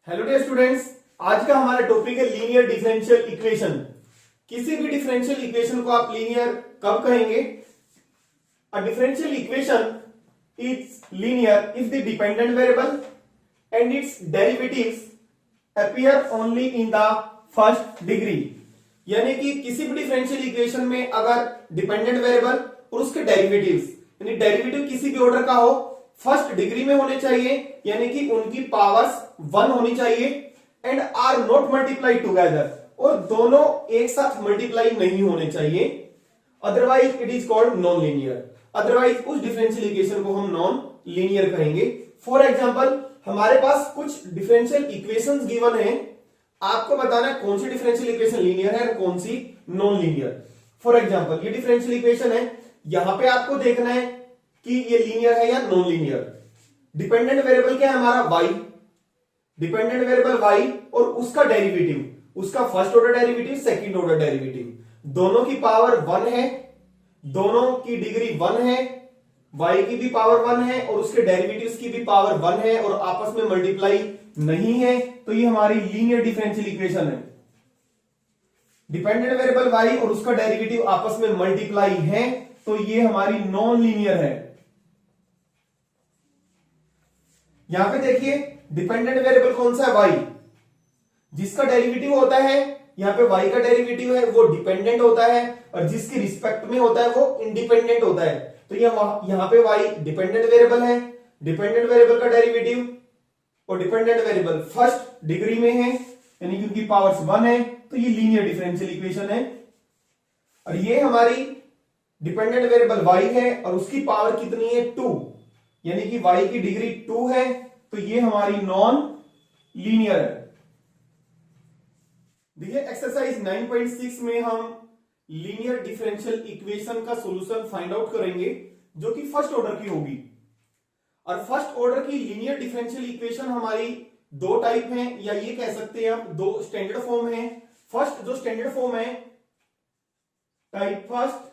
Hello dear students, आज का हमारा टॉपिक है लीनियर डिफरेंशियल इक्वेशन। किसी भी डिफरेंशियल इक्वेशन को आप लीनियर कब कहेंगे? A differential equation is linear if the dependent variable and it's derivatives appear only in the first degree. यानी कि किसी भी डिफरेंशियल इक्वेशन में अगर डिपेंडेंट वेरिएबल और उसके डेरिवेटिव्स यानी डेरिवेटिव किसी भी ऑर्डर का हो, फर्स्ट डिग्री में होने चाहिए, यानी कि उनकी पावर्स 1 होनी चाहिए, and are not multiply together, और दोनों एक साथ मल्टीप्लाई नहीं होने चाहिए, otherwise it is called non linear. Otherwise उस डिफरेंशियल इक्वेशन को हम नॉन लीनियर कहेंगे। फॉर एग्जांपल, हमारे पास कुछ डिफरेंशियल इक्वेशंस गिवन है, आपको बताना है कौन सी डिफरेंशियल इक्वेशन लीनियर है और कौन सी नॉन लीनियर। फॉर एग्जांपल, ये डिफरेंशियल इक्वेशन है, यहां पे आपको देखना है कि ये लीनियर है या नॉन लीनियर। डिपेंडेंट वेरिएबल क्या है हमारा? y। डिपेंडेंट वेरिएबल y और उसका डेरिवेटिव, उसका first order derivative, second order derivative, दोनों की पावर 1 है, दोनों की डिग्री 1 है, y की भी पावर 1 है और उसके डेरिवेटिव्स की भी पावर 1 है और आपस में मल्टीप्लाई नहीं है, तो ये हमारी लीनियर डिफरेंशियल इक्वेशन है। डिपेंडेंट वेरिएबल y और उसका डेरिवेटिव आपस में मल्टीप्लाई है, तो ये हमारी नॉन लीनियर है। यहां पे देखिए, डिपेंडेंट वेरिएबल कौन सा है? y। जिसका डेरिवेटिव होता है, यहां पे y का डेरिवेटिव है, वो डिपेंडेंट होता है, और जिसके रिस्पेक्ट में होता है वो इंडिपेंडेंट होता है। तो यहां पे y डिपेंडेंट वेरिएबल है, डिपेंडेंट वेरिएबल का डेरिवेटिव और डिपेंडेंट वेरिएबल फर्स्ट डिग्री में है, यानी कि उनकी पावर्स 1 है, तो ये लीनियर डिफरेंशियल इक्वेशन है। और ये हमारी डिपेंडेंट वेरिएबल y है और उसकी पावर कितनी है? 2, यानी कि y की डिग्री 2 है, तो ये हमारी नॉन लीनियर है। देखिए, एक्सरसाइज 9.6 में हम लीनियर डिफरेंशियल इक्वेशन का सॉल्यूशन फाइंड आउट करेंगे, जो कि फर्स्ट ऑर्डर की होगी। और फर्स्ट ऑर्डर की लीनियर डिफरेंशियल इक्वेशन हमारी दो टाइप हैं, या ये कह सकते हैं हम दो स्टैंडर्ड फॉर्म हैं। फर्स्ट जो स्टैंडर्ड फॉर्म है, टाइप फर्स्ट,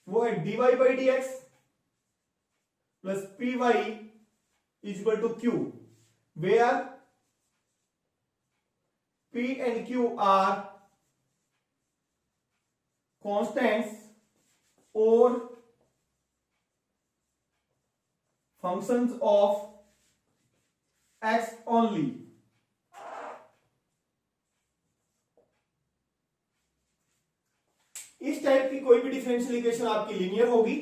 वो है dy by d x plus P Y is equal to Q, where p and q are constants or functions of x only। इस टाइप की कोई भी डिफरेंशियल इक्वेशन आपकी लीनियर होगी,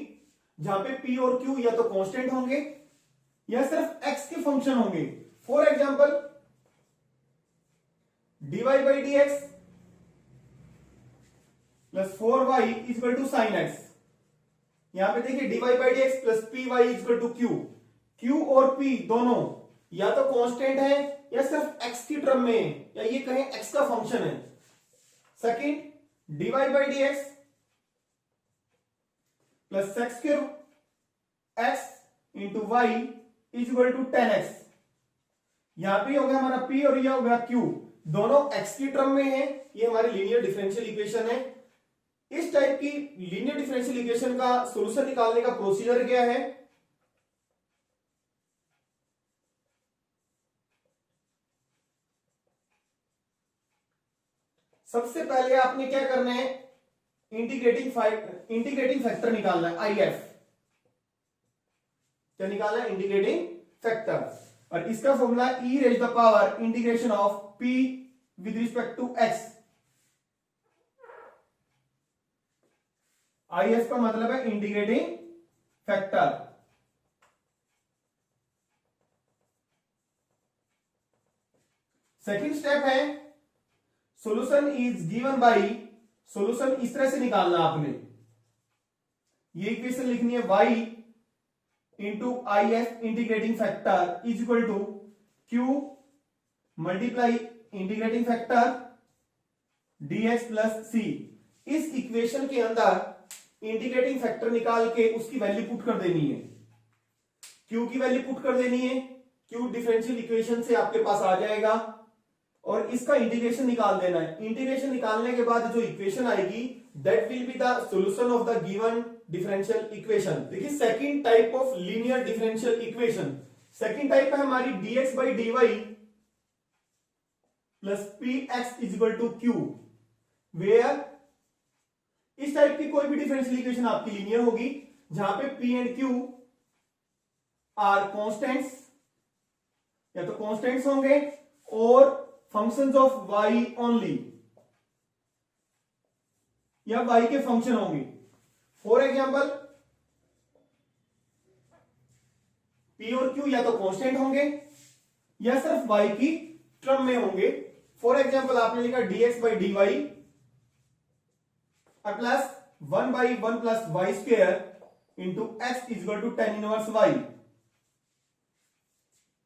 जहां पे p और q या तो कांस्टेंट होंगे या सिर्फ x के फंक्शन होंगे। For example, dy by d x plus 4y is equal to sine x. यहां पे देखिए, dy by d x plus P Y is equal to q. q और p दोनों या तो कांस्टेंट है या सिर्फ x की टर्म में है, या ये कहें x का फंक्शन है। Second, dy by d x plus sec x cube x into y is equal to 10x। यहां पे हो गया हमारा p और यह हो गया q, दोनों x की टर्म में है, ये हमारी लीनियर डिफरेंशियल इक्वेशन है। इस टाइप की लीनियर डिफरेंशियल इक्वेशन का सॉल्यूशन निकालने का प्रोसीजर क्या है? सबसे पहले आपने क्या करना है? इंटीग्रेटिंग फैक्टर निकालना है, IF। क्या निकालना है? Integrating factor. और इसका formula e raise the power integration of p with respect to x। IF का मतलब है इंटीग्रेटिंग फैक्टर। सेकंड स्टेप है, solution is given by, solution इस तरह से निकालना आपने, ये इक्वेशन लिखनी है y into IF integrating factor is equal to q multiply integrating factor dx plus c। इस इक्वेशन के अंदर इंटीग्रेटिंग फैक्टर निकाल के उसकी वैल्यू पुट कर देनी है, q की वैल्यू पुट कर देनी है, q डिफरेंशियल इक्वेशन से आपके पास आ जाएगा, और इसका इंटीग्रेशन निकाल देना है। इंटीग्रेशन निकालने के बाद जो इक्वेशन आएगी, that will be the solution of the given differential equation. देखिए, second type of linear differential equation, second type है हमारी dx by dy plus P X is equal to Q, where इस टाइप की कोई भी डिफरेंशियल इक्वेशन आपकी linear होगी जहां पे P and Q R constants, या तो कॉन्स्टेंट्स होंगे और फंक्शंस ऑफ वाई ओनली, या वाई के फंक्शन होंगे। फॉर एग्जाम्पल पी और क्यू या तो कांस्टेंट होंगे या सिर्फ वाई की टर्म में होंगे। फॉर एग्जाम्पल आपने लिखा dx by D Y plus 1 by 1 plus Y square into X is equal to tan inverse Y.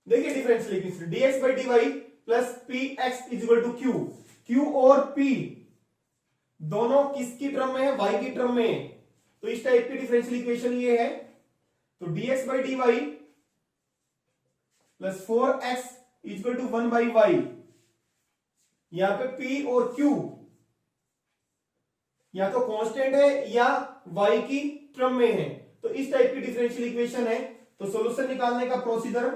देखिए differential equation dx by D Y plus P X is equal to Q, Q और p दोनों किसकी term में है, y की term में है, तो इस टाइप की डिफरेंशियल इक्वेशन ये है। तो dx by D Y plus 4x equal to 1 by y, यहां पे p और q या तो कांस्टेंट है या y की टर्म में है, तो इस टाइप की डिफरेंशियल इक्वेशन है। तो सॉल्यूशन निकालने का प्रोसीजर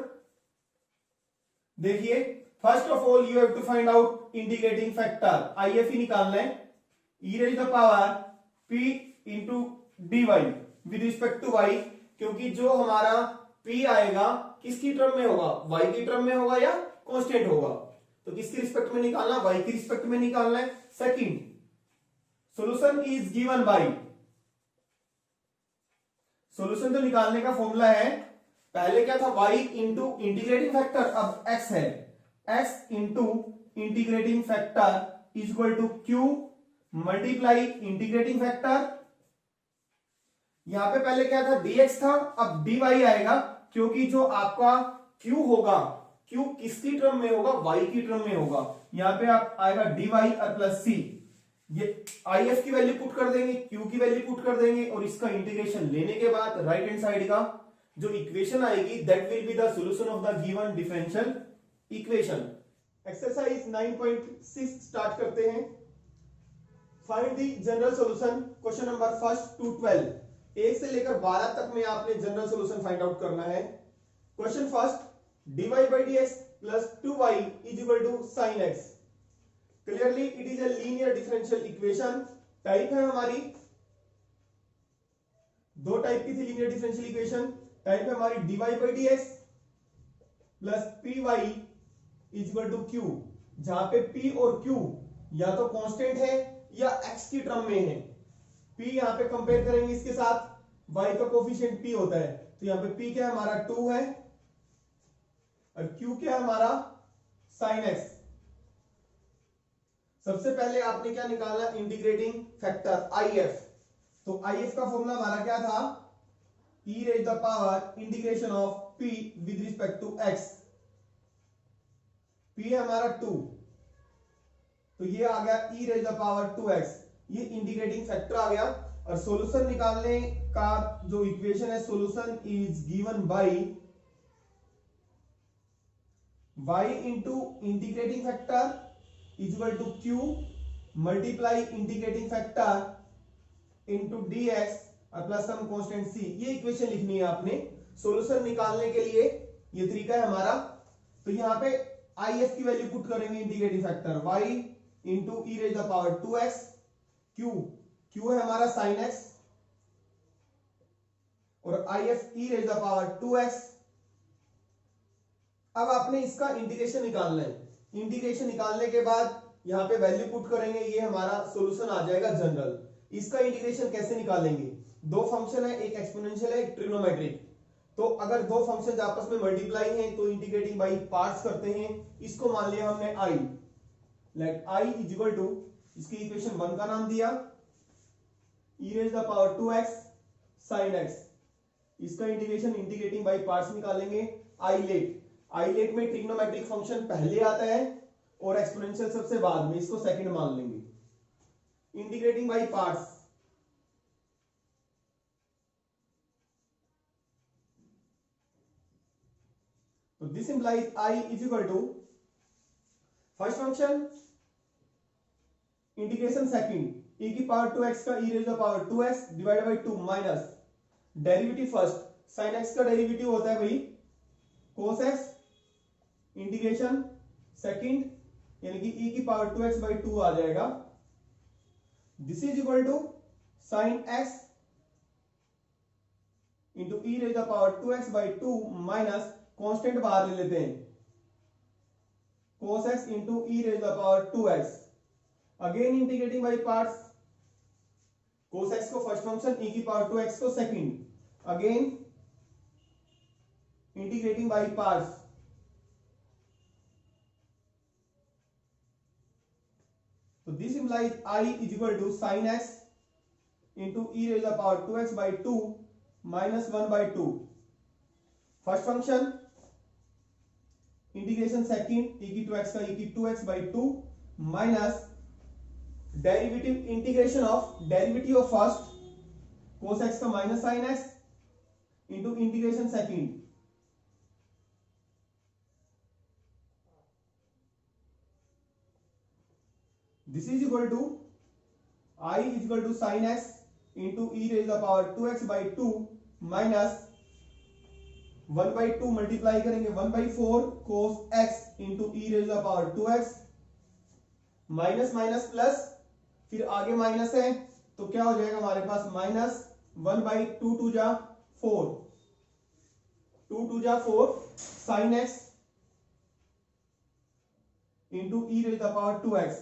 देखिए, first of all you have to find out integrating factor, IFE निकालना है, e raise the power p into d y with respect to y, क्योंकि जो हमारा p आएगा किसकी टर्म में होगा, y की टर्म में होगा या कांस्टेंट होगा, तो किसकी रिस्पेक्ट में निकालना, y की रिस्पेक्ट में निकालना है। Second, solution is given by, solution तो निकालने का फॉर्मूला है, पहले क्या था y इंटू इंटीग्रेटिंग फैक्टर, अब x है, x into integrating factor is equal to q multiply integrating factor. यहां पे पहले क्या था dx था, अब dy आएगा, क्योंकि जो आपका q होगा, q किसकी टर्म में होगा, y की टर्म में होगा, यहां पे आप आएगा dy और प्लस c, ये if की वैल्यू पुट कर देंगे, q की वैल्यू पुट कर देंगे, और इसका इंटीग्रेशन लेने के बाद राइट हैंड साइड का जो इक्वेशन आएगी that will be the solution of the given differential equation. Exercise 9.6 start करते हैं। Find the general solution, question number first to 12, 1 से लेकर 12 तक में आपने जनरल सॉल्यूशन फाइंड आउट करना है। Question first, dy by dx plus 2y is equal to sin x, clearly it is a linear differential equation. Type है हमारी, दो टाइप की थी लीनियर डिफरेंशियल इक्वेशन, टाइप है हमारी dy by dx plus py is equal to q, जहां पे p और q या तो कांस्टेंट है या x की टर्म में है। p यहां पे कंपेयर करेंगे इसके साथ, y का कोफिशिएंट p होता है, तो यहां पे p क्या है हमारा 2 है, और q क्या है हमारा sin x। सबसे पहले आपने क्या निकालना, इंटीग्रेटिंग फैक्टर IF, तो IF का फॉर्मूला हमारा क्या था, e raise the power integration of p with respect to x, p है हमारा 2, तो ये आ गया e raise the power 2x, ये इंटीग्रेटिंग फैक्टर आ गया। और सॉल्यूशन निकालने का जो इक्वेशन है, solution is given by y into integrating factor is equal to q multiply integrating factor into dx और प्लस सम कांस्टेंट c, ये इक्वेशन लिखनी है आपने सॉल्यूशन निकालने के लिए, ये तरीका है हमारा। तो यहां पे IF की वैल्यू पुट करेंगे, integrating factor y into e raise the power 2x, q है हमारा sin x, और IF e raise the power 2x। अब आपने इसका इंटीग्रेशन निकालना है, इंटीग्रेशन निकालने के बाद यहां पे वैल्यू पुट करेंगे, ये हमारा सॉल्यूशन आ जाएगा जनरल। इसका इंटीग्रेशन कैसे निकालेंगे, दो फंक्शन है, एक एक्सपोनेंशियल है एक ट्रिग्नोमेट्रिक, तो अगर दो फंक्शंस आपस में मल्टीप्लाई हैं तो इंटीग्रेटिंग बाय पार्ट्स करते हैं। इसको मान लिया हमने i, let i is equal to, इसकी इक्वेशन 1 का नाम दिया e raise the power 2x sin x, इसका इंटीग्रेशन इंटीग्रेटिंग बाय पार्ट्स निकालेंगे। i लेट में ट्रिग्नोमेट्रिक फंक्शन पहले आता है और एक्सपोनेंशियल सबसे बाद में, इसको सेकंड मान लेंगे। इंटीग्रेटिंग बाय पार्ट्स, तो this implies i is equal to first function integration second e की पावर 2x का e raise the power 2x divided by 2 minus derivative first, sin x का डेरिवेटिव होता है भाई cos x, इंटीग्रेशन सेकंड यानी कि e की power 2x by 2 आ जाएगा। This is equal to sine x into e raise the power 2x by 2 minus constant बाहर ले लेते हैं, cos x into e raise the power 2x। Again integrating by parts, cos x को first function, e की power 2x को second, again integrating by parts. तो this implies I is equal to sine x into e raise the power 2x by 2 minus 1 by 2। First function integration second, e की 2x का e की 2x by 2 minus derivative integration of derivative of first cos x का minus sine x into integration second. This is equal to I is equal to sine x into e raise the power 2x by 2 minus 1 by 2 multiply करेंगे 1 by 4 cos x into e raise the power 2x minus minus plus, फिर आगे minus है तो क्या हो जाएगा हमारे पास minus 1 by 2 टू जा 4, 2 टू जा 4 sine x into e raise the power 2x।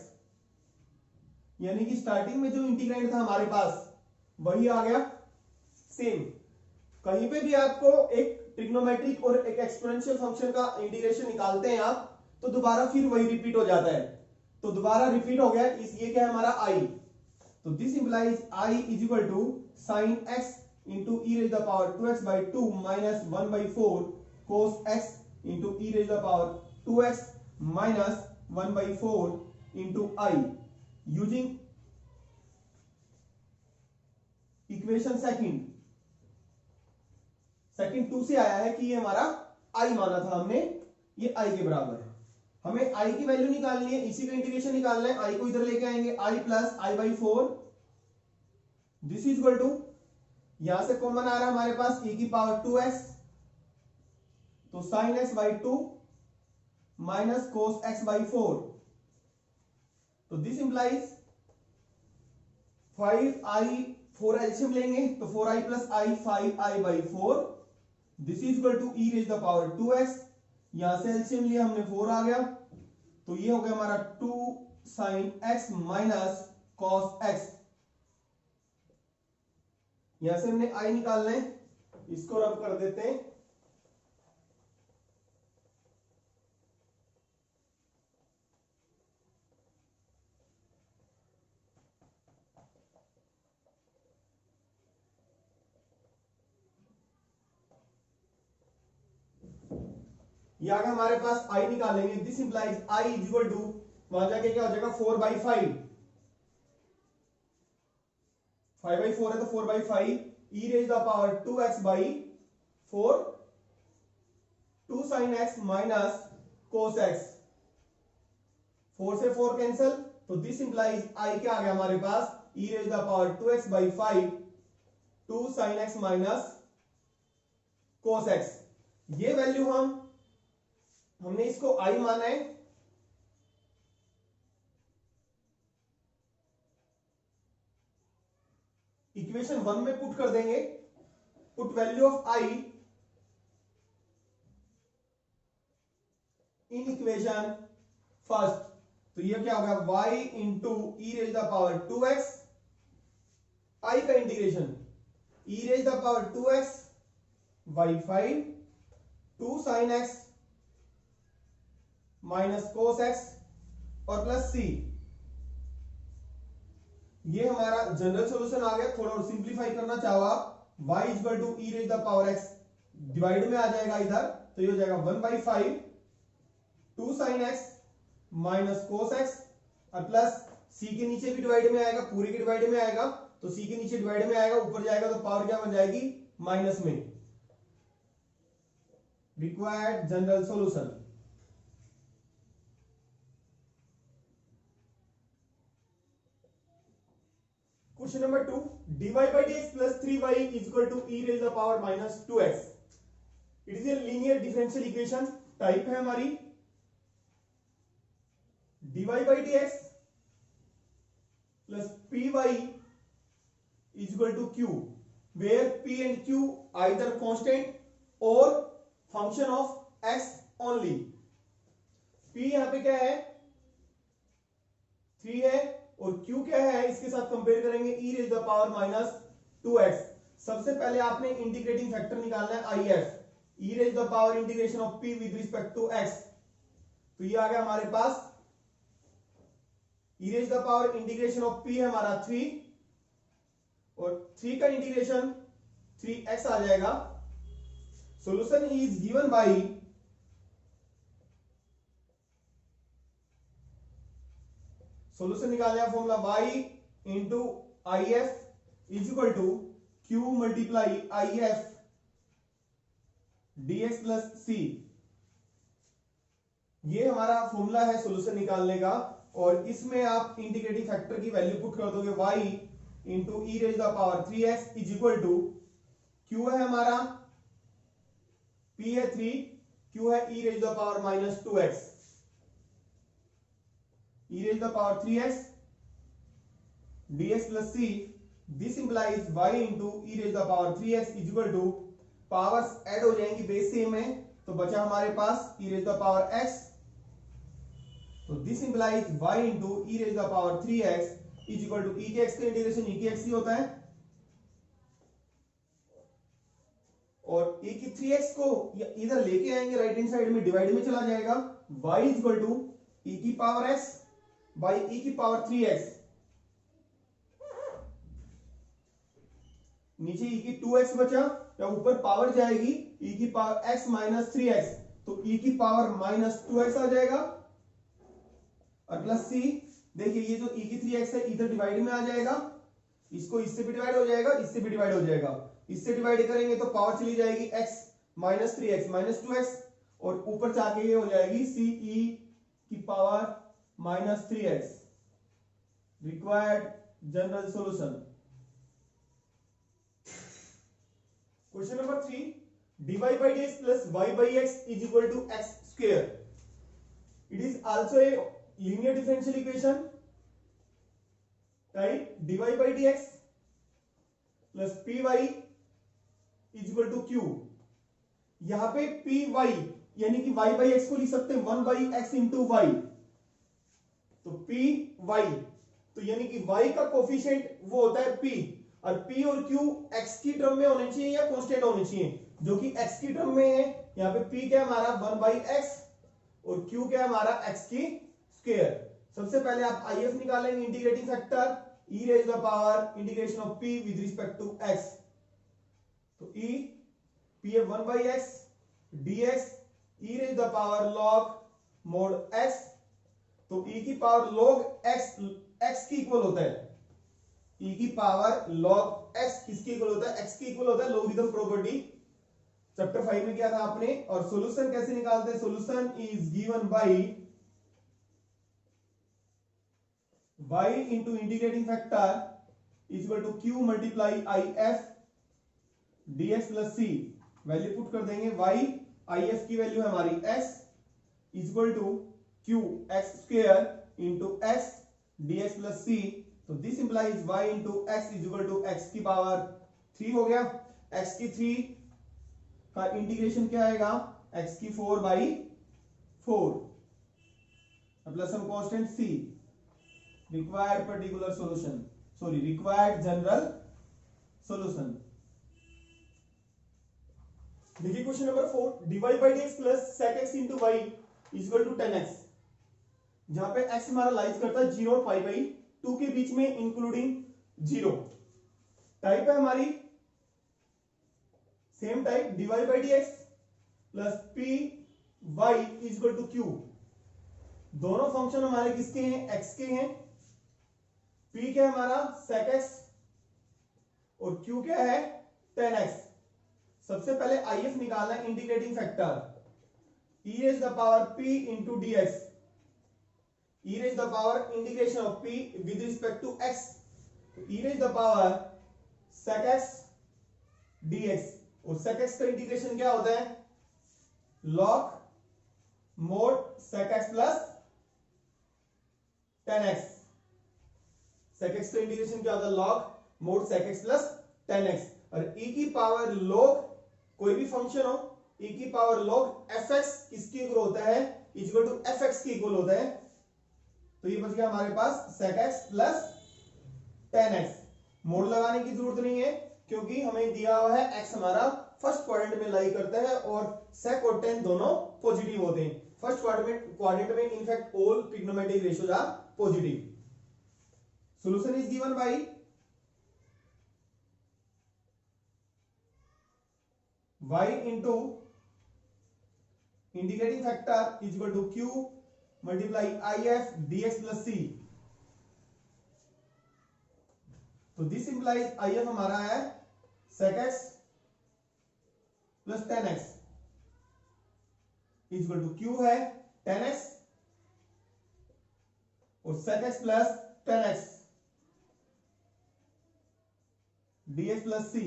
यानी कि स्टार्टिंग में जो इंटीग्रैंड था हमारे पास वही आ गया सेम। कहीं पे भी आपको एक ट्रिग्नोमेट्रिक और एक एक्सपोनेंशियल फंक्शन का इंटीग्रेशन निकालते हैं आप, तो दोबारा फिर वही रिपीट हो जाता है। तो दोबारा रिपीट हो गया, इस ये क्या है हमारा I। तो this implies I is equal to sine x into e raise the power 2x by 2 minus 1 by 4 cos x into e raise the power 2x minus 1 by 4 into I using equation second 2 से आया है कि ये हमारा I माना था हमने, ये I के बराबर है। हमें I की वैल्यू निकालनी है, इसी का इंटीग्रेशन निकालना है। I को इधर लेके आएंगे, I plus I by 4, this is equal to, यहां से कॉमन आ रहा है हमारे पास e की पावर 2x, तो sine x by 2 minus cos x by 4। तो दिस इंप्लाइज 5i 4 एलसीएम लेंगे तो 4i plus i 5i by 4, this is equal to e raise the power 2x। यहां से एलसीएम लिया हमने 4 आ गया, तो ये हो गया हमारा 2 sine x minus cos x। यहां से हमने i निकालना है, इसको रब कर देते हैं। ये आ गया हमारे पास I निकालेंगे, this implies I is equal to, वहां जाके क्या हो जाएगा 4 बाई 5, 5 बाई 4 है तो 4 by 5 e raise the power 2x by 4, 2 sine x minus cos x, 4 से 4 कैंसल, तो दिस इंप्लाइज I क्या आ गया हमारे पास e raise the power 2x by 5, 2 sine x minus cos x। ये वैल्यू हमने इसको I माना है। इक्वेशन 1 में पुट कर देंगे, put value of I in equation first, तो ये क्या होगा y into e raise the power 2x, I का integration e raise the power 2x by 5, 2 sine x minus cos x और प्लस c। ये हमारा जनरल सॉल्यूशन आ गया। थोड़ा और सिंप्लीफाई करना चाहो आप, y equal to e raise the power x divide में आ जाएगा इधर, तो ये हो जाएगा 1 by 5, 2 sine x minus cos x और प्लस c के नीचे भी डिवाइड में आएगा, पूरे के डिवाइड में आएगा, तो c के नीचे डिवाइड में आएगा, ऊपर जाएगा तो पावर क्या बन जाएगी माइनस में। Required general solution. Question number 2, dy by dx plus 3y is equal to e raised to the power minus 2x. It is a linear differential equation, type है हमारी dy by dx plus py is equal to q, where p and q either constant or function of x only. p यहां पे क्या है 3 है और q क्या है, इसके साथ कंपेयर करेंगे e raise the power minus 2x। सबसे पहले आपने इंटीग्रेटिंग फैक्टर निकालना है if, e raise the power integration of p with respect to x। तो ये आ गया हमारे पास e raise the power integration of p है हमारा 3 और 3 का इंटीग्रेशन 3x आ जाएगा। Solution is given by solution निकालने का formula y into I F is equal to q multiply I F dx plus C. ये हमारा फॉर्मूला है सॉल्यूशन निकालने का और इसमें आप इंटीग्रेटिंग फैक्टर की वैल्यू पुट कर दोगे y into e raise the power 3x is equal to q है हमारा p है 3, q है e raise the power minus 2x, e raised the power 3x dx plus c. This implies y into e raised the power 3x is equal to powers add हो जाएंगी base same है तो बचा हमारे पास e raised the power x। तो this implies y into e raised the power 3x is equal to e के x का इंटीग्रेशन e के x ही होता है और e की 3x को इधर लेके आएंगे राइट हैंड साइड में डिवाइड में चला जाएगा। y is equal to e की पावर x बाई e की पावर 3x, नीचे e की 2x बचा या ऊपर पावर जाएगी e की पावर x माइनस 3x तो e की पावर माइनस 2x आ जाएगा और प्लस c। देखिए ये जो e की 3x है इधर डिवाइड में आ जाएगा, इसको इससे भी डिवाइड हो जाएगा, इससे भी डिवाइड हो जाएगा। इससे डिवाइड करेंगे तो पावर चली जाएगी x minus 3x minus 2x और ऊपर जाके ये हो जाएगी c e की power minus 3x। Required general solution. Question number 3, dy by dx plus y by x is equal to x square. It is also a linear differential equation. Type dy by dx plus py is equal to q। यहां पे py यानी कि y by x को लिख सकते हैं 1 by x into y। तो p y तो यानी कि y का कोफिशिएंट वो होता है p और p और q x की टर्म में होने चाहिए या कांस्टेंट होने चाहिए, जो कि x की टर्म में है। यहां पे p क्या है हमारा 1 by x और q क्या है हमारा x की स्क्वायर। सबसे पहले आप if निकालेंगे integrating factor e raise the power integration of p with respect to x। तो e p है 1 by x dx e raise the power log mod x। तो e की पावर log x की equal होता है, e की power log x किसके equal होता है, x के इक्वल होता है लॉगरिथम प्रॉपर्टी चैप्टर 5 में किया था आपने। और सॉल्यूशन कैसे निकालते हैं, solution is given by y into integrating factor is equal to q multiply I F dx plus c। Value put कर देंगे y आई एफ की वैल्यू है हमारी s is equal to q x square into x dx plus c। तो this implies y into x is equal to x की power 3 हो गया। x की 3 का इंटीग्रेशन क्या आएगा, x की 4 बाई 4 प्लस हम constant c। Required particular solution, sorry required general solution. देखिए question number 4, dy by dx plus sec x into y is equal to 10x। जहां पे x हमारा लाइज करता है 0 और पाई बाई 2 के बीच में इंक्लूडिंग 0। टाइप है हमारी same type dy by dx plus p y is equal to q। दोनों फंक्शन हमारे किसके हैं, x के हैं। p क्या है हमारा sec x और q क्या है 10x। सबसे पहले if निकालना है integrating factor e raised the power p into dx, e raised the power integration of p with respect to x, तो e raised the power sec x dx और sec x का integration क्या होता है log mod sec x plus integration क्या होता है, log mod sec x plus tan x। और e की पावर log कोई भी फंक्शन हो, e की पावर log fx किसके इक्वल होता है, इक्वल टू fx के इक्वल होता है। तो ये बच गया हमारे पास sec x plus tan x। Mode लगाने की जरूरत नहीं है क्योंकि हमें दिया हुआ है x हमारा फर्स्ट क्वाड्रेंट में लाई करता है और sec और tan दोनों पॉजिटिव होते हैं। फर्स्ट क्वाड्रेंट में in fact all trigonometric ratios are positive. Solution is given by y into integrating factor is equal to q multiply if dx plus c। तो दिस इंप्लाइज if हमारा है sec x plus tan x is equal to q है tan x और sec x plus tan x dx plus c।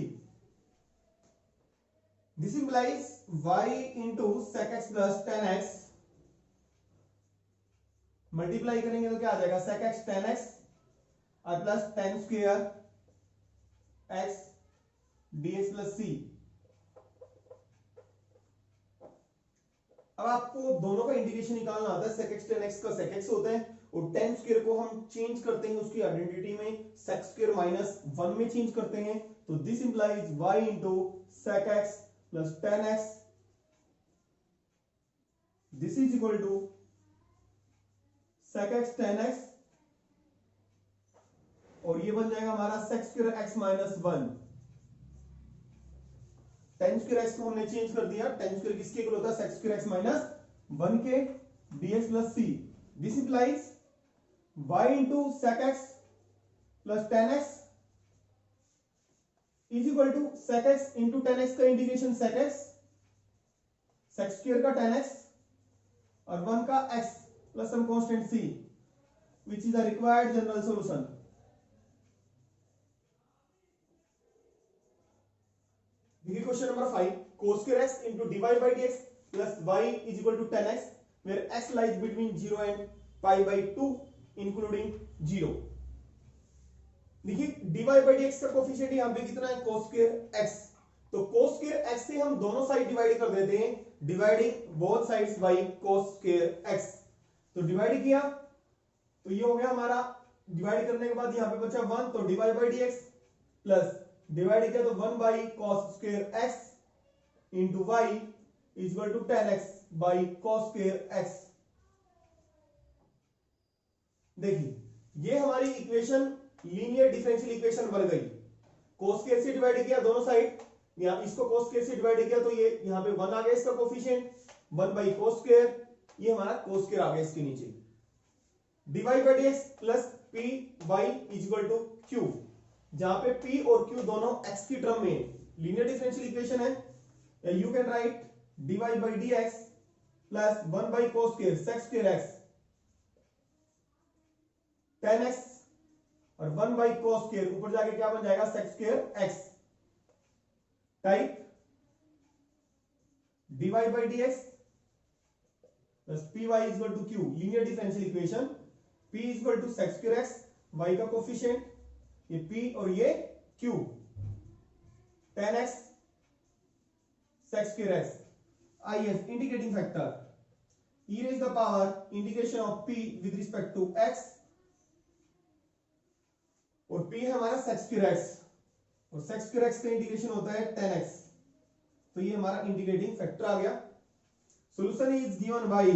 This implies y into sec x plus tan x multiply करेंगे तो क्या आ जाएगा sec x tan x और plus tan square x dx plus c। अब आपको दोनों का इंटीग्रेशन निकालना आता है। sec x tan x का sec x होता है और tan स्क्वायर को हम चेंज करते हैं उसकी आइडेंटिटी में sec स्क्वायर माइनस 1 में चेंज करते हैं। तो this implies y into sec x plus tan x this is equal to sec x tan x और ये बन जाएगा हमारा sec square x minus 1। tan square x को हमने चेंज कर दिया, tan स्क्वायर किसके इक्वल होता है sec स्क्वायर x माइनस 1 के dx plus c। This implies y into sec x plus tan x is equal to sec x into tan x का integration sec x sec square का tan x और 1 का x plus some constant c which is the required general solution. देखिए question number 5 cos square x into dy by dx plus y is equal to tan x where x lies between 0 and pi by 2 including 0। देखिए dy by dx का coefficient यहां पे कितना है cos square x। तो cos square x से हम दोनों साइड डिवाइड कर देते हैं, dividing both sides by cos square x। तो डिवाइड किया तो ये हो गया हमारा, डिवाइड करने के बाद यहां पे बचा 1 तो dy by dx plus divide किया तो 1 by cos square x into y is equal to tan x by cos square x। देखिए ये हमारी इक्वेशन लीनियर डिफरेंशियल इक्वेशन बन गई। cos स्क्वायर से डिवाइड किया दोनों साइड, यहां इसको cos स्क्वायर से डिवाइड किया तो ये यहां पे 1 आ गया इसका कोफिशिएंट 1 बाई cos स्क्वायर, ये हमारा cos स्क्वायर आ गया इसके नीचे। dy by dx plus P Y is equal to q, जहां पे p और q दोनों x की टर्म में लीनियर डिफरेंशियल इक्वेशन है। You can write dy by dx plus 1 by cos square sec square x tan x और 1 by cos square ऊपर जाके क्या बन जाएगा sec square x। Type dy by dx plus py is equal to q, linear differential equation p is equal to sec square x, y का coefficient ये p और ये q, tan x sec square x, if integrating factor e raised the power इंटीग्रेशन of p with respect to x और p है हमारा sec square x और sec square x का इंटीग्रेशन होता है tan x। तो ये हमारा इंटीग्रेटिंग फैक्टर आ गया। Solution is given by,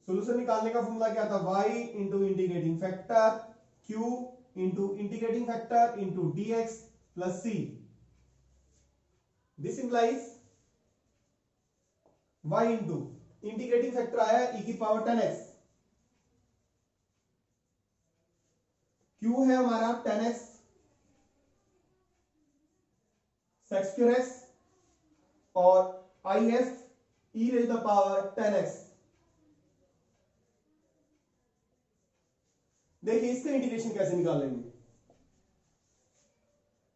solution निकालने का फॉर्मूला क्या था, y into integrating factor q into integrating factor into dx plus c। This implies y into integrating factor आया e की पावर 10x, q है हमारा 10x sec स्क्वायर x और if e raise the power 10x। देखिए इसका integration कैसे निकालेंगे,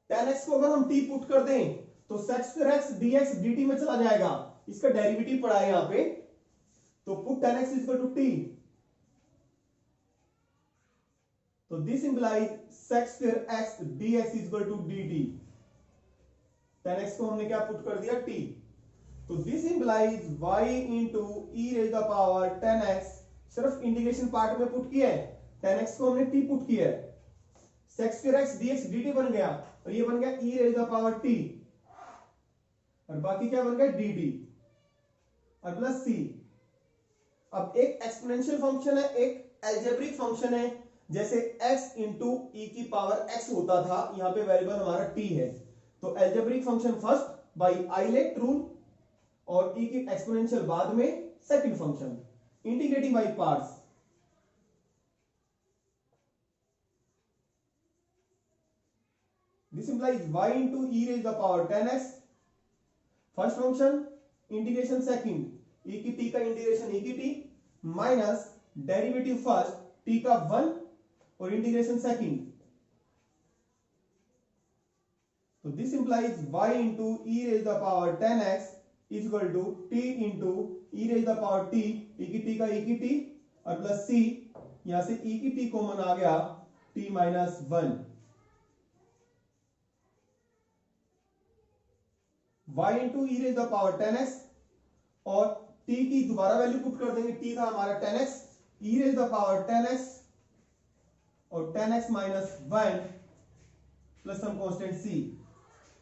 tan x को अगर हम t पुट कर दें तो sec square x dx dt में चला जाएगा, इसका डेरिवेटिव पड़ा है यहां पे। तो put tan x equal to t तो this implies sec square x dx is equal to dt। 10x को हमने क्या पुट कर दिया t। तो this implies y into e raise the power 10x, सिर्फ इंटीग्रेशन पार्ट में पुट किया है, 10x को हमने t पुट किया है, sec square x dx dt बन गया, और ये बन गया e raise the power t, और बाकी क्या बन गया dt और प्लस c। अब एक एक्सपोनेंशियल फंक्शन है, एक अलजेब्रिक फंक्शन है, जैसे x इंटू ई की पावर x होता था, यहां पे वेरिएबल हमारा t है, तो algebraic function first by ILATE rule और e की एक्सपोनेंशियल बाद में second function, integrating by parts. This implies y into e raise the power 10x, first function integration second, e की t का इंटीग्रेशन e की t minus derivative first t का 1 और integration second. तो this implies y into e raise the power 10x is equal to t into e raise the power t, e की t का e की t और plus c, यहां से e की t कॉमन आ गया, t minus 1। y into e raise the power 10x और t की दोबारा वैल्यू पुट कर देंगे, t था हमारा 10x, e raise the power 10x और 10x minus 1 plus some constant c,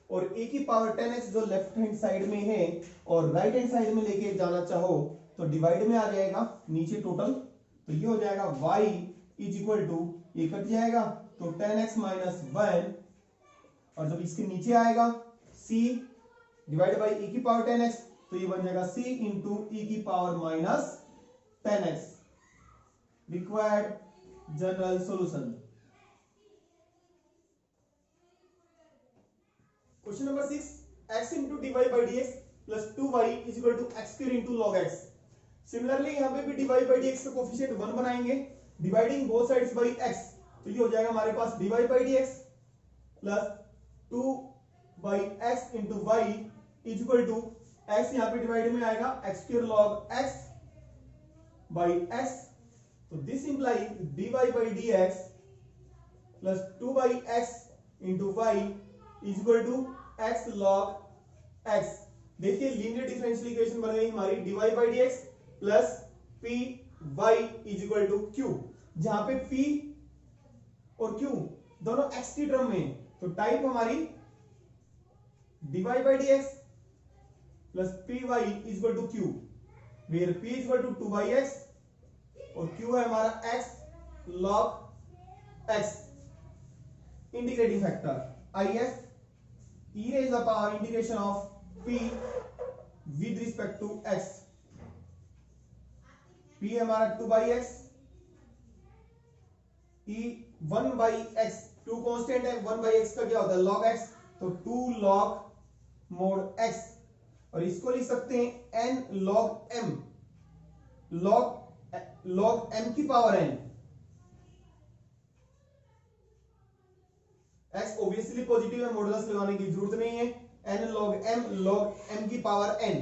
और a की पावर 10x जो लेफ्ट हैंड साइड में है और राइट हैंड साइड में लेके जाना चाहो तो डिवाइड में आ जाएगा, नीचे टोटल, तो ये हो जाएगा y इज इक्वल टू, ये कट जाएगा तो 10x माइनस 1, और जब इसके नीचे आएगा c डिवाइड बाई e की पावर 10x, तो ये बन जाएगा c इंटू ई की power minus 10x। Required general solution. Question number 6, x into dy by dx plus 2y is equal to x square into log x। Similarly यहां पे भी dy by dx का coefficient 1 बनाएंगे, dividing both sides by x, तो ये हो जाएगा हमारे पास dy by dx plus 2 by x into y is equal to, x यहां पे डिवाइड में आएगा x square log x by x, तो this implies dy by dx plus 2 by x into y is equal to x log x। देखिए linear differential equation बन गई हमारी dy by dx plus P Y is equal to q, जहां पे p और q दोनों x की term में, तो टाइप हमारी dy by dx plus P Y is equal to q, where p is equal to 2 by x और q है हमारा x log x। Integrating factor if e raise the power integration of p with respect to x, p हमारा 2 by x, e 1 by x, 2 constant है, 1 by x का क्या होता है log x, तो 2 log mod x, और इसको लिख सकते हैं n log m, log m की power n, x obviously positive है, मॉडुलस लगाने की जरूरत नहीं है, n log m की पावर n,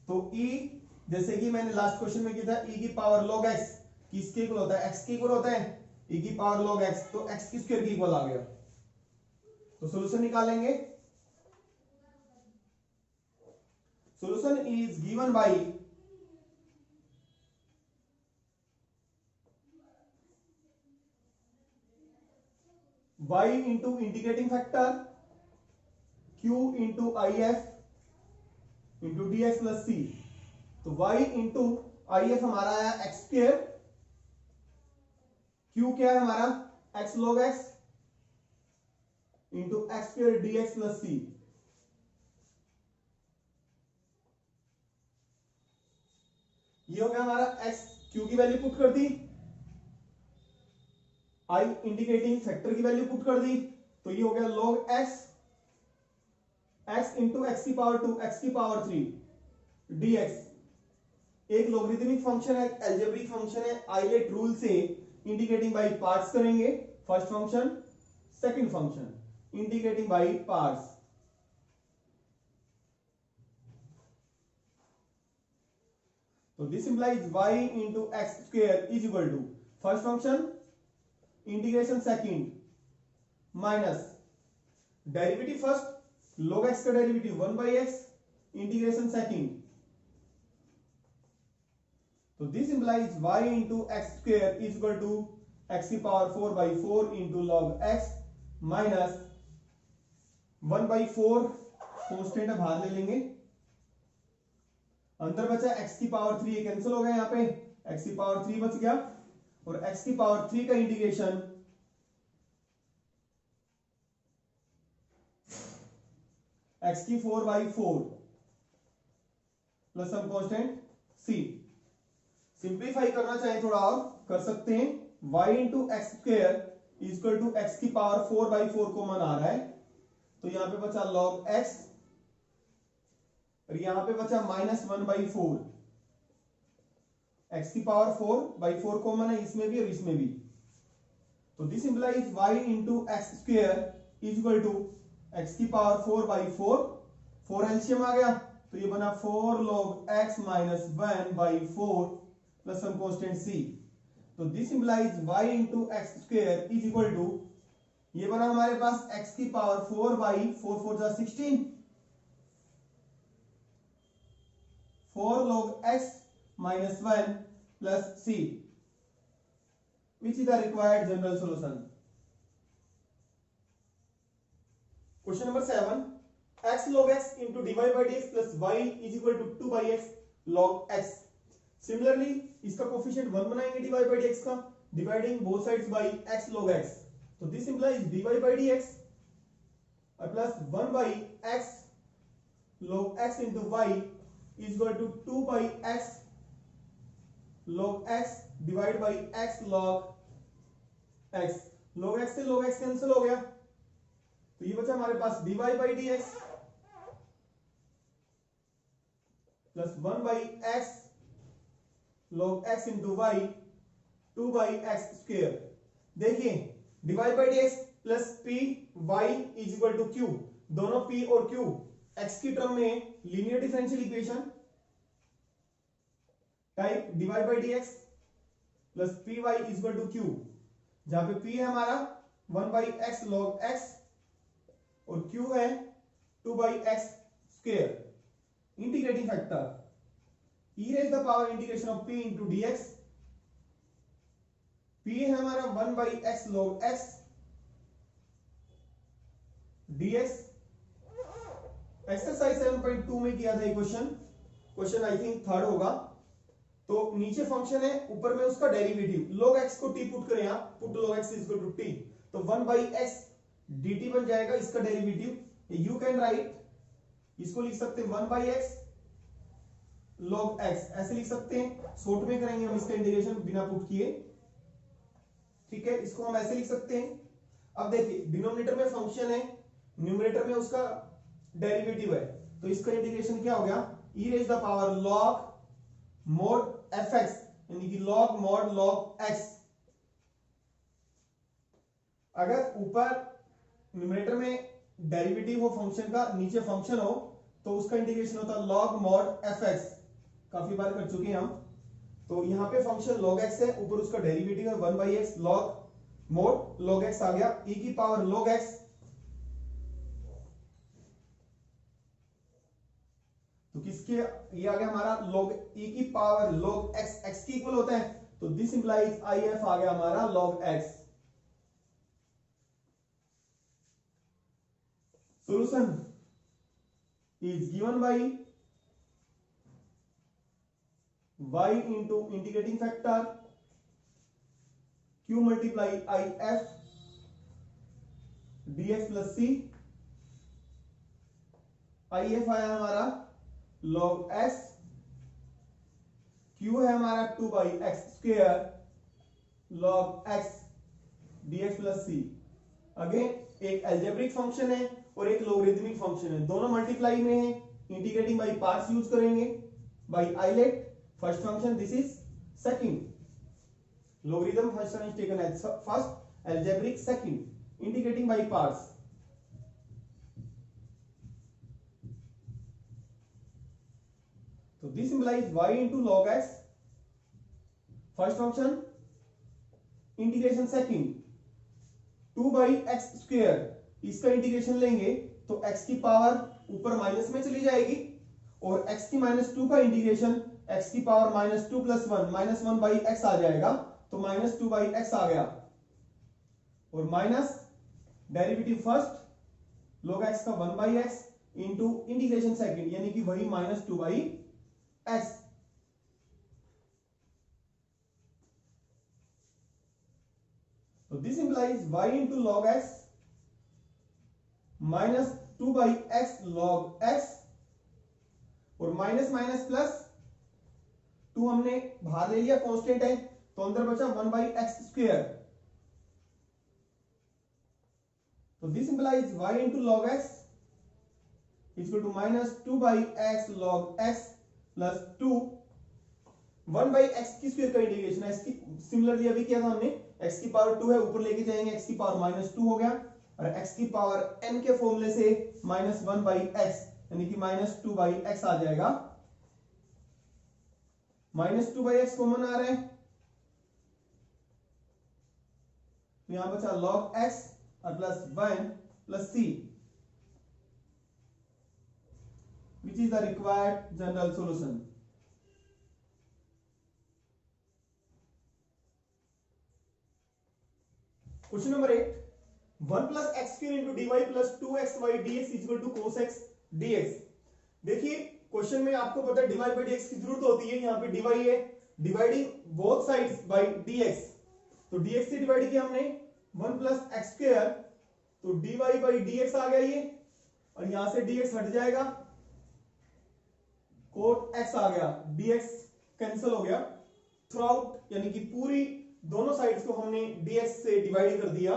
तो e जैसे कि मैंने लास्ट क्वेश्चन में किया था e की पावर log x किसके इक्वल होता है, x के इक्वल होता है, e की पावर log x, तो x की स्क्वायर के इक्वल आ गया, तो सॉल्यूशन निकालेंगे। Solution is given by y into integrating factor q into if into dx plus c, तो y इंटू if हमारा आया एक्स स्क्वायर, q क्या है हमारा x log x into x square dx plus c, ये हो गया हमारा x, q की वैल्यू पुट कर दी, i इंटीग्रेटिंग फैक्टर की वैल्यू पुट कर दी, तो ये हो गया log x इंटू एक्स की पावर 2 एक्स की पावर 3 dx। एक लॉगरिथमिक फंक्शन है, अलजेब्रिक फंक्शन है, आइलेट रूल से इंटीग्रेटिंग बाय पार्ट्स करेंगे, first function second function integrating by parts. तो this implies y into x square is equal to first function integration second minus derivative first log x का derivative 1/x integration second, तो this implies y into x square is equal to x की power 4/4 into log x minus 1/4 constant बाहर ले लेंगे, अंदर बचा x की power 3, cancel हो गया, यहाँ पे x की पावर 3 बच गया और x की पावर 3 का इंटीग्रेशन x की 4/4 plus some constant c। Simplify करना चाहे थोड़ा और कर सकते हैं, y into x square equal to x की पावर 4/4 कॉमन आ रहा है, तो यहां पे बचा log x और यहां पे बचा -1/4, x की पावर 4/4 कॉमन है इसमें भी और इसमें भी, तो this implies y into x square is equal to x की पावर 4/4, 4 एलसीएम आ गया तो ये बना 4 log x minus 1/4 plus some constant c, तो this implies y into x square is equal to, ये बना हमारे पास x की पावर 4/4, 4 जा 16, 4 log x minus 1 plus c, which is the required general solution. Question number 7, x log x into dy by dx plus y is equal to 2/x log x. Similarly, इसका coefficient 1 बनाएंगे dy by dx का, dividing both sides by x log x. So this implies dy by dx plus 1/x log x into y is equal to 2/x log x divided by x log x. log x से log x cancel हो गया, तो ये बचा हमारे पास dy by dx plus 1/x log x into y 2/x square. देखिए dy by dx plus p y is equal to q, दोनों p और q x की टर्म में linear differential equation type dy by dx plus py is equal to q, जहां पे p है हमारा 1/x log x और q है 2/x square. Integrating factor e raised the power integration of p into dx, p है हमारा 1/x log x dx। Exercise 7.2 में किया था ये क्वेश्चन आई थिंक थर्ड होगा, तो नीचे फंक्शन है ऊपर में उसका डेरिवेटिव log x को t पुट करें, यहां put log x is equal to t, तो 1/x dt बन जाएगा इसका डेरिवेटिव। यू कैन राइट, इसको लिख सकते हैं 1/x log x, ऐसे लिख सकते हैं, शॉर्ट में करेंगे हम इसका इंटीग्रेशन बिना पुट किए, ठीक है, इसको हम ऐसे लिख सकते हैं। अब देखिए डिनोमिनेटर में फंक्शन है, न्यूमरेटर में उसका डेरिवेटिव है, तो इसका इंटीग्रेशन क्या हो गया, e raise the power log mod fx, यानी कि log mod log x। अगर ऊपर न्यूमरेटर में डेरिवेटिव हो फंक्शन का, नीचे फंक्शन हो, तो उसका इंटीग्रेशन होता है log mod fx, काफी बार कर चुके हैं हम। तो यहां पे फंक्शन log x है, ऊपर उसका डेरिवेटिव है 1/x log mod log x आ गया, e की पावर log x, तो किसके ये आ गया हमारा log e की पावर log x, x की इक्वल होता है, तो दिस इंप्लाइज if आ गया हमारा log x। Solution is given by y into integrating factor q multiply if dx plus c, if आया हमारा log s, q है हमारा 2/x square log x dx plus c। Again एक algebraic function है और एक लोगरिथमिक फंक्शन है, दोनों मल्टीप्लाई में है, इंटीग्रेटिंग बाय पार्ट्स यूज करेंगे, by ILATE first function, this is second logarithm function is taken as first, algebraic second, integrating by parts। तो this implies y into log x first function, integration second 2/x², इसका integration लेंगे तो x की power ऊपर minus में चली जाएगी और x की -2 का इंटीग्रेशन x की पावर -2 + 1 -1/x आ जाएगा, तो -2/x आ गया और minus derivative first log x का 1/x इंटू इंटीग्रेशन सेकंड यानी कि वही -2/x। तो this implies y into log x -2/x log x और माइनस माइनस प्लस 2 हमने बाहर ले लिया, कांस्टेंट है तो अंदर बचा 1/x²। तो this implies y into log x equal to -2/x log x plus 2 1/x² का इंटीग्रेशन है, इसकी सिमिलरली अभी किया था हमने, x की पावर 2 है ऊपर लेके जाएंगे, x की पावर -2 हो गया और x की पावर n के फॉर्मूले से -1/x यानी कि -2/x आ जाएगा। -2/x कॉमन आ रहा है तो यहां बचा log x और plus 1 plus c which is the required general solution। Question number 8, 1 + x² into dy plus 2xy dx equal to cos x dx। देखिए क्वेश्चन में आपको पता है डिवाइड बाई dx की जरूरत होती है, यहाँ पे dy है, dividing both sides by dx, तो dx से डिवाइड किया हमने 1 + x², तो dy बाई dx आ गया ये और यहां से dx हट जाएगा, cot x आ गया, dx कैंसिल हो गया थ्रू आउट यानी कि पूरी दोनों साइड्स को हमने dx से डिवाइड कर दिया,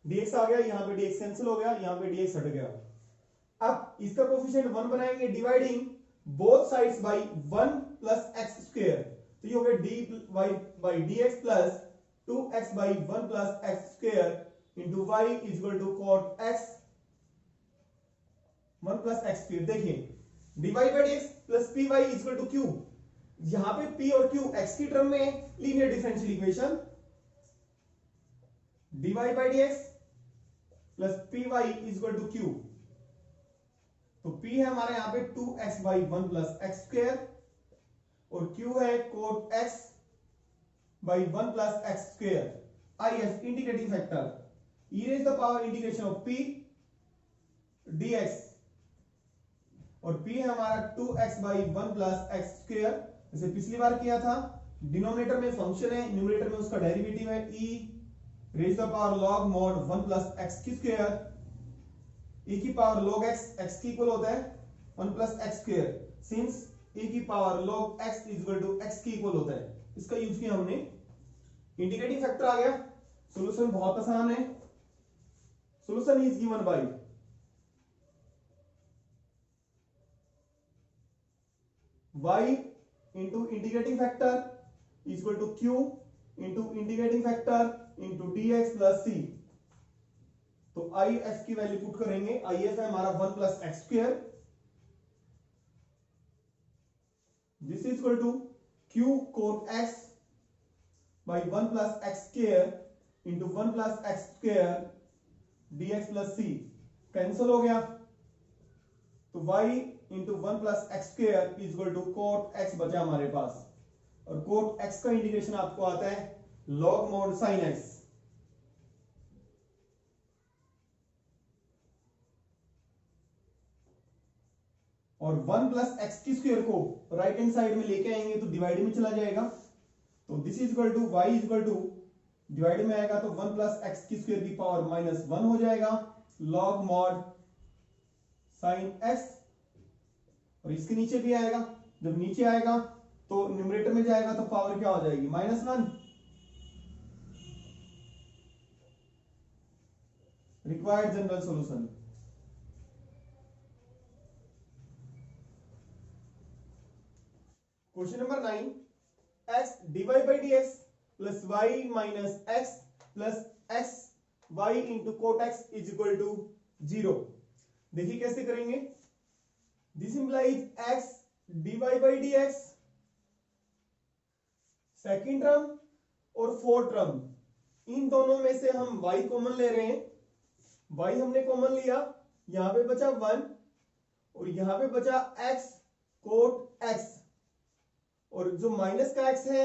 dx आ गया, यहां पे dx कैंसिल हो गया, यहां पे dx हट गया। अब इसका कोफिशिएंट 1 बनाएंगे dividing both sides by 1 + x², तो ये हो गया dy by dx plus 2x by 1 + x² into y equal to cot x 1 + x²। देखिए dy by dx plus py equal to q, यहां पे p और q x की टर्म में linear differential equation, dy by dx plus py equal to q, तो p है हमारे यहां पे 2x बाई 1 + x² और q है cot x by 1 + x²। if integrating factor e raised the power इंटीग्रेशन ऑफ p dx और p है हमारा 2x बाई 1 + x², जैसे पिछली बार किया था, डिनोमिनेटर में फंक्शन है, न्यूमरेटर में उसका डेरिवेटिव है e raised the power log mod 1 + x², e की पावर log x की इक्वल होता है 1 + x², सिंस e की power log x equal to x की इक्वल होता है, इसका यूज किया हमने, इंटीग्रेटिंग फैक्टर आ गया, सॉल्यूशन बहुत आसान है, solution is given by y into integrating factor equal to q into integrating factor into dx plus c। तो if की वैल्यू पुट करेंगे, if है हमारा 1 + x², this is equal to q cot x by 1 + x² into 1 + x² dx plus c cancel हो गया, तो y into 1 + x² equal to cot x बचा हमारे पास, और cot x का इंटीग्रेशन आपको आता है log mod sin x, और 1 + x² को राइट हैंड साइड में लेके आएंगे तो डिवाइड में चला जाएगा, तो this is equal to y equal to divide में आएगा तो 1 + x² की पावर -1 हो जाएगा log mod sin x, और इसके नीचे भी आएगा, जब नीचे आएगा तो न्यूमरेटर में जाएगा तो पावर क्या हो जाएगी -1। Required general solution, question number 9, x dy by dx plus y minus x plus x y into cot x is equal to 0। देखिए कैसे करेंगे, this implies x dy by dx second term और fourth term इन दोनों में से हम y common ले रहे हैं, y हमने कॉमन लिया, यहां पे बचा 1 और यहां पे बचा x कोट x, और जो माइनस का x है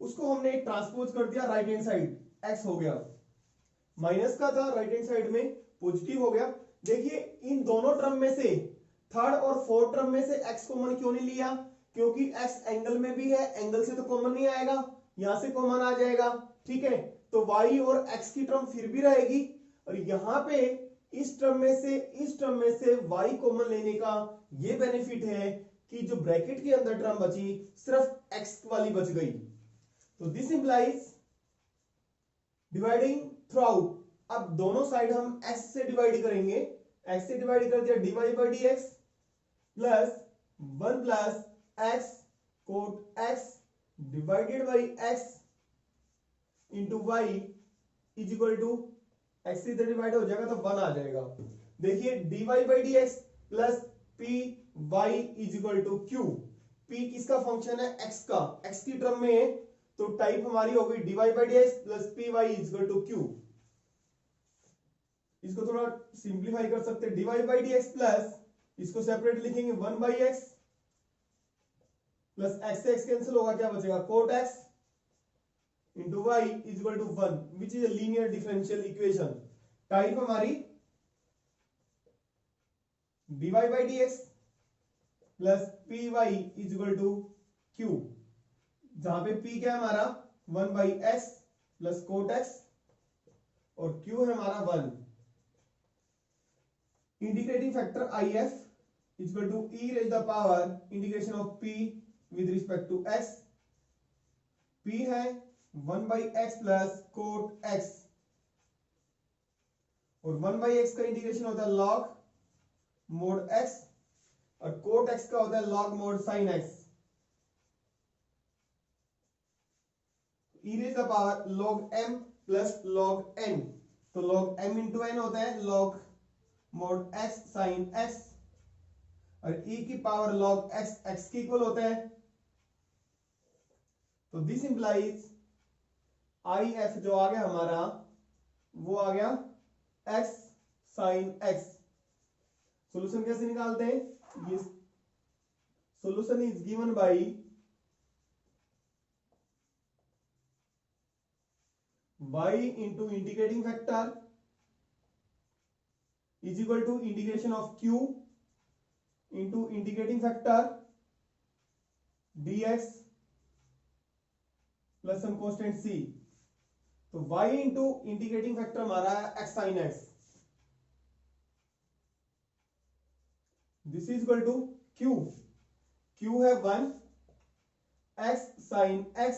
उसको हमने ट्रांसपोज कर दिया राइट हैंड साइड, x हो गया, माइनस का था राइट हैंड साइड में पॉजिटिव हो गया। देखिए इन दोनों टर्म में से थर्ड और फोर्थ टर्म में से x कॉमन क्यों नहीं लिया, क्योंकि x एंगल में भी है, एंगल से तो कॉमन नहीं आएगा, यहां से कॉमन आ जाएगा, ठीक है। तो y और x की टर्म फिर भी रहेगी, और यहां पे इस टर्म में से y कॉमन लेने का ये बेनिफिट है कि जो ब्रैकेट के अंदर टर्म बची सिर्फ x वाली बच गई। तो this implies dividing through out, अब दोनों साइड हम x से डिवाइड करेंगे, x से डिवाइड कर दिया dy by d x plus 1 plus x cot x divided by x into y is equal to x से इधर डिवाइड हो जाएगा तो 1 आ जाएगा। देखिए dy by d x plus P Y is equal to q, p किसका function है, x का, x की टर्म में है, तो टाइप हमारी हो गई dy by d x plus P Y is equal to q. इसको थोड़ा सिंप्लीफाई कर सकते हैं, dy by d x plus इसको सेपरेट लिखेंगे 1 बाई एक्स प्लस x से x कैंसिल होगा, क्या बचेगा cot x into y is equal to 1 which is a linear differential equation. Type हमारी dy by d x plus P Y is equal to q, जहां पे p क्या है हमारा 1 by x plus cot x और q है हमारा 1। Integrating factor IF is equal to e raise the power integration of p with respect to x, p है 1 by x plus cot x और 1 बाई एक्स का integration होता है log mod x और cot x का होता है log mod sine x, e raise the power log m plus log n, तो log m इंटू n होता है log mod x sine x और e की पावर log x x की इक्वल होता है। तो दिस इंप्लाइज IF जो आ गया हमारा वो आ गया x साइन x। सॉल्यूशन कैसे निकालते हैं, ये solution is given by y into integrating factor is equal to integration of q into integrating factor dx plus some constant c, तो y इंटू इंटीग्रेटिंग फैक्टर हमारा है x sine x, this is equal to q है 1 x sine x,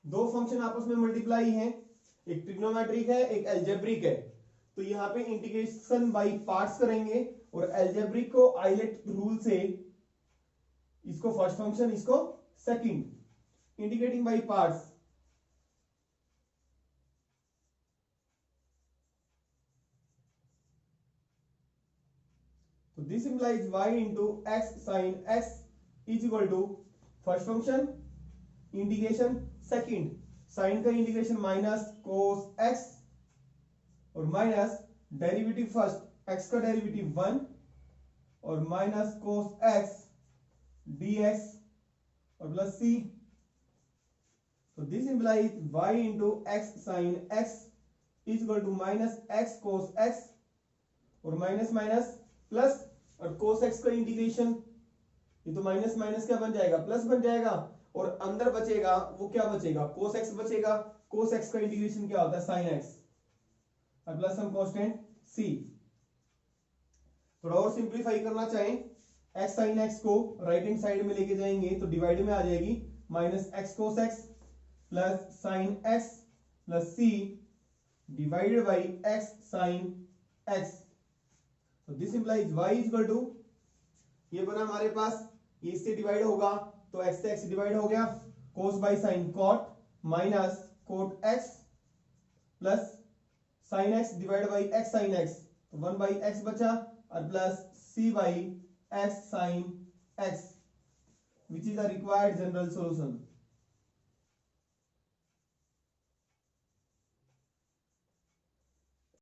दो function आपस में multiply हैं, एक trigonometric है एक एल्जेब्रिक है, तो यहां पे इंटीग्रेशन बाय पार्ट्स करेंगे और एल्जेब्रिक को आइलेट रूल से इसको फर्स्ट फंक्शन इसको सेकंड, इंटीग्रेटिंग बाय पार्ट्स, तो this implies y into x sine x is equal to first function integration second, sine का इंटीग्रेशन माइनस कोस x और minus derivative first x का derivative 1 और minus cos x dx और plus c, तो this implies y into x sine x is equal to minus x cos x और minus minus plus, और cos x का integration ये तो minus minus क्या बन जाएगा प्लस बन जाएगा, और अंदर बचेगा वो क्या बचेगा कोस x बचेगा, कोस x का इंटीग्रेशन क्या होता है साइन x और प्लस सम कांस्टेंट c। थोड़ा और सिंप्लीफाई करना चाहें x साइन x को राइट हैंड साइड में लेके जाएंगे तो डिवाइड में आ जाएगी minus x cos x plus sine x plus c divided by x sine x, तो this implies y is equal to, ये बना हमारे पास, ये इससे डिवाइड होगा तो x से x डिवाइड हो गया, cos by sine cot minus cot x plus sine x divide by x sine x, तो 1 बाई x बचा और plus c by x sine x which is the required general solution.